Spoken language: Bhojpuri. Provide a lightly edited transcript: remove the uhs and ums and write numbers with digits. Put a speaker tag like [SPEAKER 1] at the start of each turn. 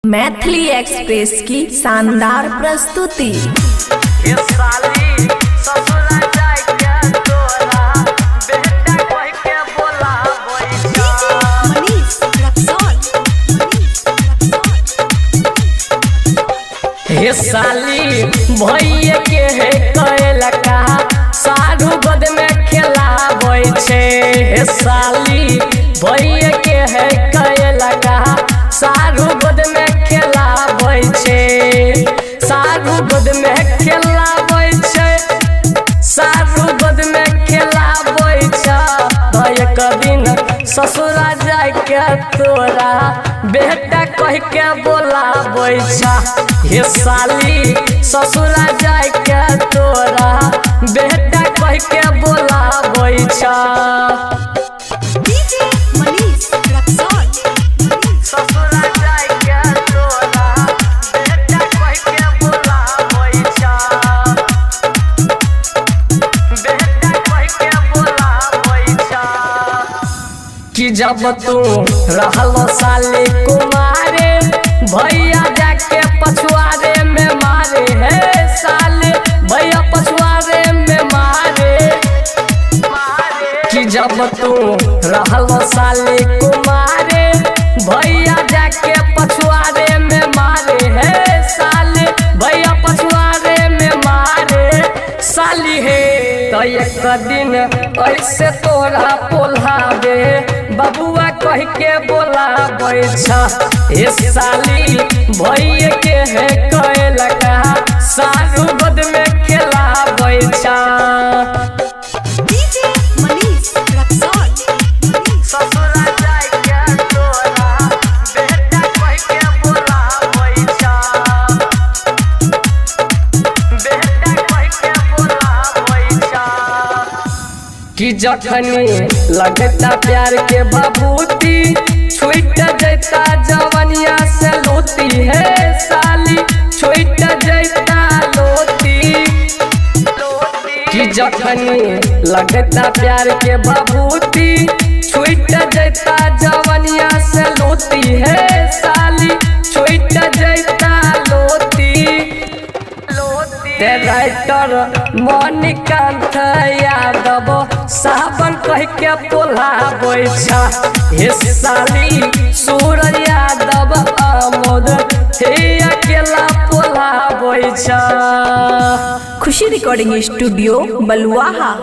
[SPEAKER 1] मैथिली एक्सप्रेस की शानदार प्रस्तुति।
[SPEAKER 2] हे साली भैया के है कहेला कहा साधु बद में खेलाबै छे। हे साली भैया के है कहेला कहा साधु बद में खेलाबै छे। साधु बद में खेलाबै छे, साधु बद में खेलाबै छे। एक दिन ससुरा जाय के तोरा बेटा कह के बोलाबै छा। हे साली ससुरा जाय के तोरा बेटा कह के बोलाबै छा। ससुरा जाय के तोरा बेटा कह के बोलाबै छा। बेटा कह के बोलाबै छा। कि जब तू रहल साली कुमारे भैया जाके पछुआरे में मारे। है साले भैया पछुआरे में मारे। कि जब तू रहल साले कुमारे भैया जाके पछुआरे में मारे। है साले भैया पछुआरे में मारे। साली है तो एक दिन ऐसे तोरा पोल्हावे बबुआ कह के बोलाबै छा। हे साली भैया के है कहेला कहा साधु बद में खेलाबै छा। ससुरा जाय के तोरा बेटा कह के बोलाबै छा। बेटा कह के बोलाबै छा। कि जखनी लगता प्यार के बबूती छूट जैता जवनिया से लोती। है साली छूट जैता लोती। कि जखनी लगता प्यार के बबूती छूट जैता जवनिया से लोती। है साली छूट जैता लोती। राइटर मणिकांत यादव सावन कह के बोलाबै छा। हे साली सूरज यादव आमोद हे अकेला बोलाबै छा।
[SPEAKER 1] खुशी रिकॉर्डिंग स्टूडियो बलुआहा।